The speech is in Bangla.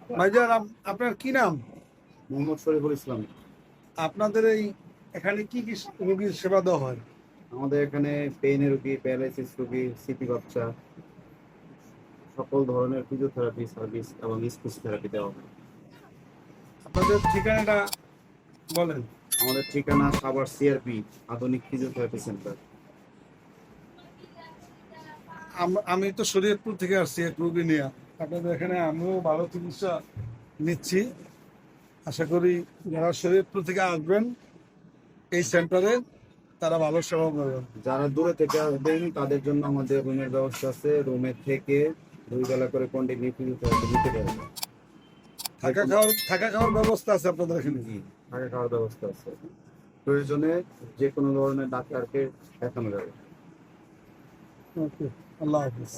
ভাইজান, আপনার কি নাম? মোহাম্মদ শরীফুল ইসলাম। আপনাদের এই এখানে কি কি রোগীর সেবা দেওয়া হয়? আমাদের এখানে পেইনের রোগী, প্যারালাইসিস রোগী, সিটি বাচ্চা, সকল ধরনের ফিজিওথেরাপি সার্ভিস এবং স্পিচ থেরাপি দেওয়া হয়। আপনাদের ঠিকানাটা বলেন। আমাদের ঠিকানা সাভার সিআরপি আধুনিক ফিজিওথেরাপি সেন্টার। আমি তো শরীয়তপুর থেকে আসছি এক রোগী নিয়ে। আপনাদের এখানে আমিও ভালো চিকিৎসা নিচ্ছি। আশা করি যারা শরীয়তপুর থেকে আসবেন এই সেন্টারে তারা ভালো সেবা পাবেন। যারা দূরে থেকে আসবেন তাদের জন্য আমাদের রুমের ব্যবস্থা আছে। রুমে থেকে 2 বেলা করে কন্টিনিউ ফিজিওথেরাপি নিতে পারবেন। থাকা খাওয়ার ব্যবস্থা আছে আপনাদের এখানে? জি, থাকা খাওয়ার ব্যবস্থা আছে। প্রয়োজনে যে কোনো ধরনের ডাক্তারকে দেখানো যাবে। ওকে, আল্লাহ হাফিজ।